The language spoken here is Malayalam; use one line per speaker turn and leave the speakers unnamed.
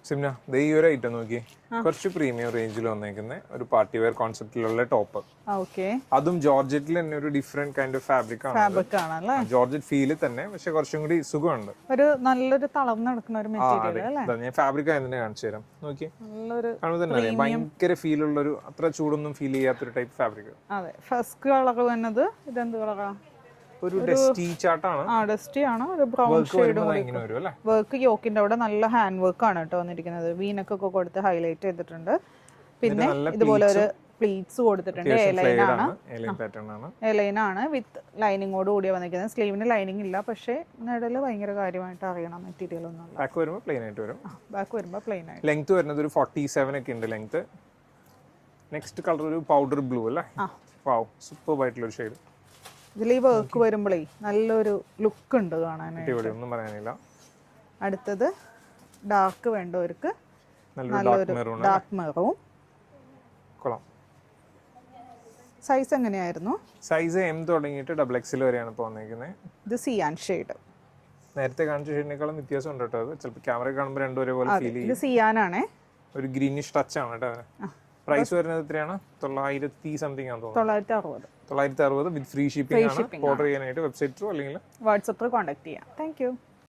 സിംന ദേ ഈ ഒരു ഐറ്റം നോക്കി, കുറച്ച് പ്രീമിയം റേഞ്ചിൽ വന്നേക്കുന്ന ഒരു പാർട്ടി വെയർ കോൺസെപ്റ്റിലുള്ള ടോപ്പ്.
ഓക്കെ,
അതും ജോർജറ്റിൽ തന്നെ ഒരു ഡിഫറെന്റ് കൈൻഡ് ഓഫ് ഫാബ്രിക് ആണ്. ജോർജറ്റ് ഫീല് തന്നെ, പക്ഷെ കുറച്ചും കൂടി സുഖമുണ്ട്.
ഒരു നല്ലൊരു തളർന്ന് നടക്കുന്ന ഒരു മെറ്റീരിയൽ അല്ലേ?
ഞാൻ ഫാബ്രിക് ആയി തന്നെ കാണിച്ചു തരാം. നോക്കി, കാണുമ്പോൾ തന്നെ അറിയാം, ഭയങ്കര ഫീൽ ഉള്ള ഒരു, അത്ര ചൂടൊന്നും ഫീൽ ചെയ്യാത്തൊരു ടൈപ്പ് ഫാബ്രിക്.
അതെ, ഫസ്റ്റ് കളർ വന്നത് ഇതെന്ത് കളറാ?
ഒരു ഡസ്റ്റി ചാർട്ടാണ്.
ഡസ്റ്റി ആണ്, ഒരു ബ്രൗൺ ഷെയ്ഡ്. വർക്ക് യോക്കിന്റെ അവിടെ നല്ല ഹാൻഡ് വർക്ക് ആണ് കേട്ടോ വന്നിരിക്കുന്നത്. വീനൊക്കെ കൊടുത്ത് ഹൈലൈറ്റ് ചെയ്തിട്ടുണ്ട്. പിന്നെ ഇതുപോലെ ഒരു പ്ലീറ്റ്സ് കൊടുത്തിട്ടുണ്ട്. എലൈൻ ആണ് വിത്ത് ലൈനിങ്ങോട് കൂടിയ വന്നിരിക്കുന്നത്. സ്ലീവിന് ലൈനിങ് ഇല്ല, പക്ഷേ നെടല് ഭയങ്കര കാര്യമായിട്ട് അറിയണം. മെറ്റീരിയൽ ഒന്നും
ബാക്ക് വരുമ്പോൾ പ്ലെയിൻ ആയിട്ട് വരും.
ബാക്ക് വരുമ്പോൾ പ്ലെയിൻ ആയിട്ട്.
ലെങ്ത് വരുന്നത് ഒരു 47 ഒക്കെ ഉണ്ട് ലെങ്ത്. നെക്സ്റ്റ് കളർ ഒരു പൗഡർ ബ്ലൂ അല്ലേ? വാവ്, സൂപ്പർ ആയിട്ടുള്ള ഒരു ഷെയ്ഡ്.
ഇതിൽ ഈ വർക്ക് വരുമ്പോഴേ നല്ലൊരു ലുക്ക് ഉണ്ട് കാണാനായിട്ട്.
ഒന്നും പറയാനില്ല.
അടുത്തത് ഡാർക്ക് വേണ്ടവർക്ക് നല്ലൊരു ഡാർക്ക് മെറൂൺ. സൈസ് എങ്ങനെയായിരുന്നു?
സൈസ് എം തുടങ്ങിയിട്ട് XXL വരെയാണ് ഇപ്പോൾ വന്നിരിക്കുന്നത്.
ഇത് സിയാൻ ഷെയ്ഡ്.
നേരത്തെ കാണിച്ച ഷെയ്ഡിനേക്കാളും വ്യത്യാസം ഉണ്ട് കേട്ടോ. ചിലപ്പോൾ ക്യാമറ കാണുമ്പോൾ രണ്ടും ഒരേപോലെ ഫീൽ ചെയ്യും.
ഇത് സിയാനാണേ,
ഒരു ഗ്രീനിഷ് ടച്ച് ആണ് കേട്ടോ. പ്രൈസ് വരുന്നത് എത്രയാണ്? 900 സംതിങ് ആണ് തോന്നുന്നു. 960 വിത്ത് ഫ്രീ ഷിപ്പിംഗ് ആണ്. ഓർഡർ ചെയ്യാനായിട്ട് വെബ്സൈറ്റ് ത്രൂ അല്ലെങ്കിൽ
വാട്സാപ്പ് ത്രൂ കോൺടാക്ട് ചെയ്യാം. Thank you.